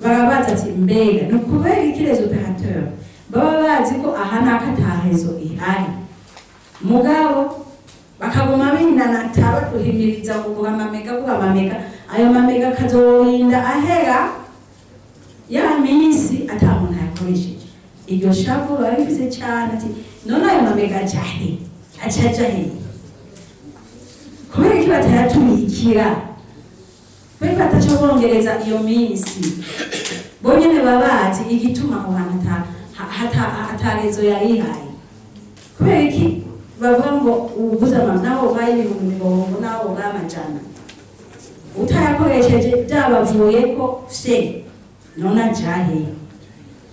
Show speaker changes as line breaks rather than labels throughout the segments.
barabaza ati mbega ni ukubera iki les opérateurs baba bazi ko aha n'akatahezo ihari mugabo bakaguma binanata baduhimiriza kuvuga amamega ayo mamega kazorinda ahera ya minsi ata muntu yakoresheje iryo shavu barifise cyane ati none ayo mamega acaja he kubera iki batayatubikira kubera bataca bongereza iyo minsi bonyene babazi igituma aho hantu hatarezo yayihaye kubera iki bavuga ngo ubuze nawo bayi ibihumbi mirongo nawo bw'amajana utayakoresheje byabavuye ko se none ajahe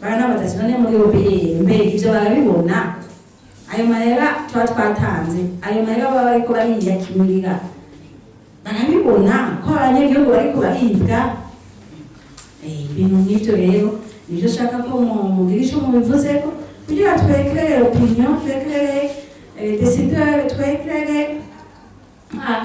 bana batatu none muri obeye mbere ivyo barabibona ayo mahera twatanze ayo mahera baba bariko bariyakimurira barabibona ko abanyagihugu bariko baribwa ibintu nk'ivyo rero nivyo shaka ko mugira ico mubivuzeko kugira twerekere opinion twerekere décideurs twerekere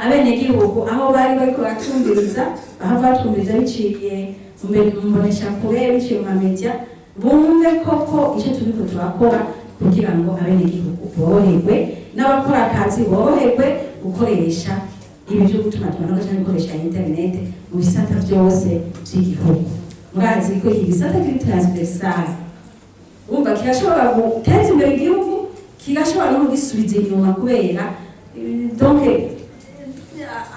abenegihugu aho bari bariko batumviriza bahava batumviriza biciye mu mboneshakure biciye mu mamedia bumve koko icyo turiko turakora kugira ngo abenegihugu boroherwe n'abakora akazi boroherwe gukoresha ibi byo gutuma cyangwa gukoresha internet mu bisata byose by'igihugu murazi ko iki gisata kiri transversal umva kirashobora guteza imbere igihugu kigashobora no kugisubiza inyuma kubera donc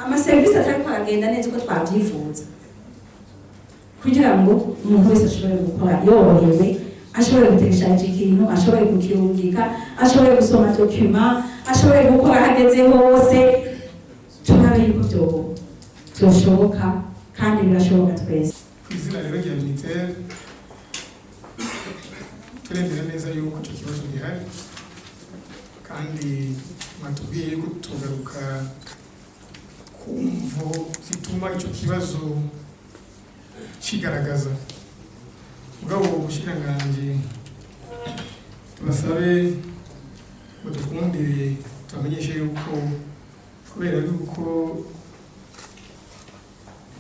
amaserivisi atari kwagenda neza uko twabyifuza kugira ngo umuntu wese ashobore gukora yorohewe ashobore gutegesha ikintu ashobore kukirungika ashobore gusoma document ashobore gukora hageze hose turabe yuko byoshoboka kandi birashoboka twese
izina rero rya militaire turemera neza yuko icyo kibazo gihari kandi matubwiye yuko tugaruka kumvo zituma icyo kibazo kigaragaza mugabo ubushiranganje tubasabe ngo dukundire tubamenyeshe yuko kubera yuko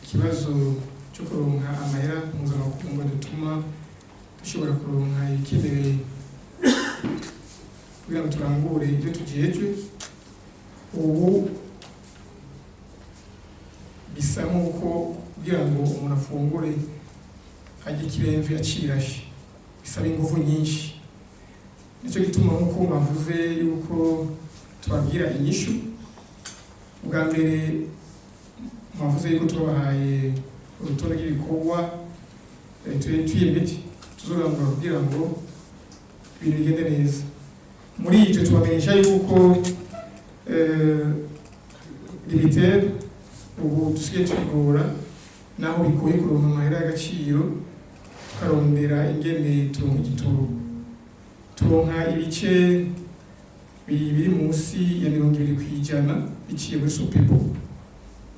ikibazo cyo kuronka amahera mpuzamakungu dutuma dushobora kuronka ibikenewe kugira ngo turangure ibyo tugejwe ubu bisa nk'uko kugira ngo umuntu afungure hajya ikiremve acirashe bisaba ingufu nyinshi nicyo gituma nk'uko bavuze yuko tubabwira inyishu ubwa mbere bavuze yuko tubahaye urutonde rw'ibikorwa twiyemeje tuzorangura kugira ngo ibintu bigende neza muri icyo tubamenyesha yuko militaire ubu dusigaye twigora naho bigoye kuronka amahera y'agaciro tukarondera ingene turonka igitoro turonka ibice biri munsi ya 20% biciye muri Sopepo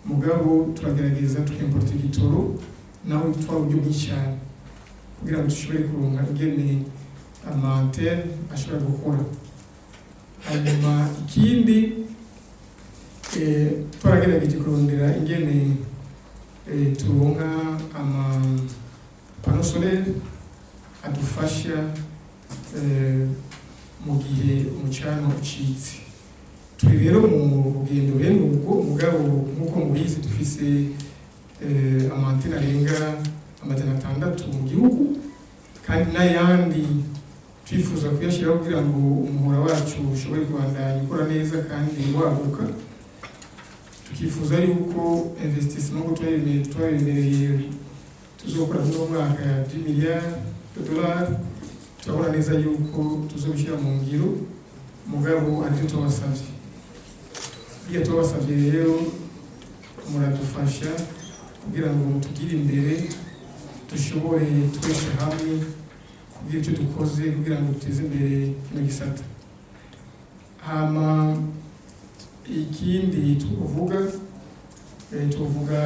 mugabo turagerageza tukimporta igitoro naho bitwara uburyo bwinshi cyane kugira ngo dushobore kuronka ingene amantene ashobora gukora hanyuma ikindi twaragerageza kurondera ingene turonka amapano solaire adufasha mu gihe umucano ucitse turi rero mu rugendo bene ubwo mugabo nk'uko mubizi dufise amantene arenga 600 mu gihugu kandi n'ayandi twifuza kuyashyiraho kugira ngo umuhora wacu ushobore kubandanya ukora neza kandi waguka tukifuza yuko investissement ko twaremereye tuzokora mu mwaka ya 10 miliyari $10 turabona neza yuko tuzobishyira mu ngiro mugabo ariko tubasavye iyo tubasavye rero muradufasha kugira ngo tugire imbere dushobore twese hamwe kugira icyo dukoze kugira ngo duteze imbere kino gisata hama ikindi tuvuga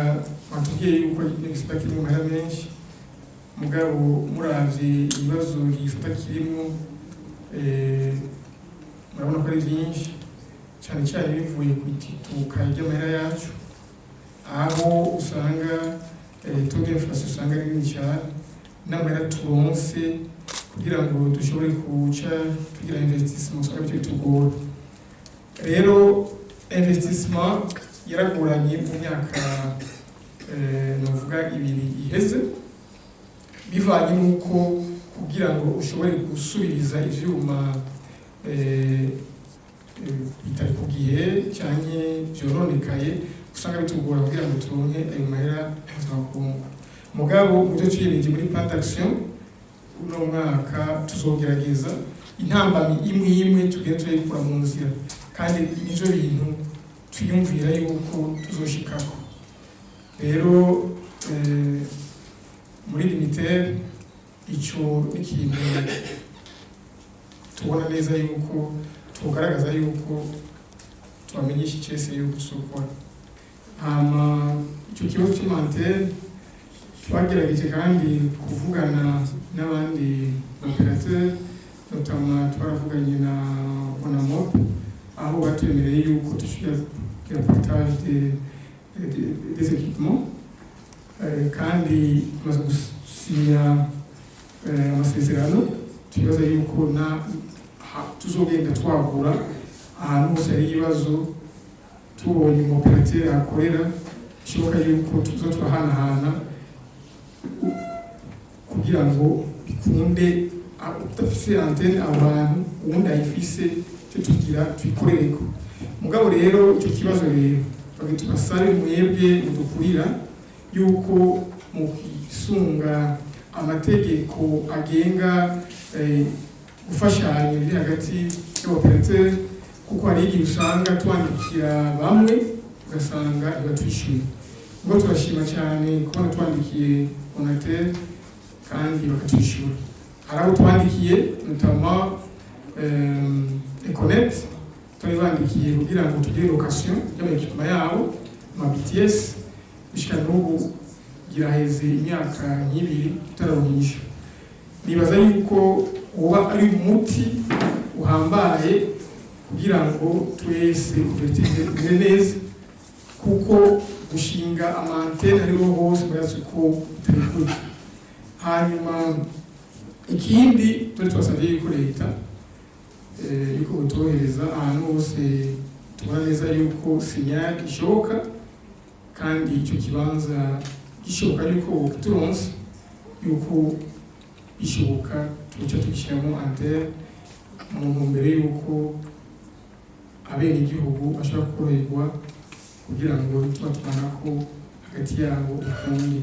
batubwiye yuko igisata kirimo amahera menshi mugabo muravye ibibazo igisata kirimo murabona ko ari byinshi cyane cyane bivuye ku itituka ry'amahera yacu aho usanga taux d'inflation usanga ari nini cyane n'amahera turonse kugira ngo dushobore kuca tugira investissement usanga bityo bitugora. Rero investissement yaragoranye mu myaka novuga 2 iheze, bivanye n'uko kugira ngo ushobore gusubiriza ivyuma bitari ku gihe cyane byoronekaye, usanga bitugora kugira ngo turonke ayo mahera mpuzamakungu. Mugabo mu byo twiyemeje muri plan d'action uno mwaka tuzogerageza intambamyi imwe tugenda turayikura mu nzira, kandi nivyo bintu twiyumvira yuko tuzoshikako. Rero muri limitere ico ikintu tubona neza yuko tugaragaza yuko twamenyesha icese yuko tusokora. Hama icyo kibazo cy'imanteri twagerageje kandi kuvugana n'abandi operateur, notamment twaravuganye na Onamop aho batwemereye yuko tushobora kugira partage des équipements, kandi tumaze gusinya amasezerano. Tubaza yuko tuzogenda twagura ahantu hose hari ibibazo, tubonye umoperateur akorera bishoboka yuko tuzohanahana kugira ngo bikunde udafise antenne abantu ubundi ayifise cyo tugira tuyikorereko. Mugabo rero icyo kibazo rero tubasabe mwebwe mudukurira yuko mu kwisunga amategeko agenga gufashanya biri hagati y'operateur, kuko hari igihe usanga twandikira bamwe ugasanga ntibatwishyuye. Ngo turashima cyane kubona twandikiye Onatel kandi bakatwishyura. Hari abo twandikiye notamment Econet, twari bandikiye kugira ngo tugire location y'amakipima yabo ma BTS, bishika n'ubu giraheze imyaka 2 tutararuhisha. Nibaza yuko uba ari umuti uhambaye kugira ngo twese kuvertige neza, kuko gushinga amantene hariho hose murazi ko bitarikuri. Hanyuma ikindi turi twasabye yuko leta yuko butohereza ahantu hose tubona neza yuko signal ishoboka, kandi icyo kibanza gishoboka yuko turonse yuko bishoboka tuca tugishyiramo antenne mu ntumbero yuko abenegihugu bashobora koroherwa kugira ngo tuba tubona ko hagati yabo ikunde.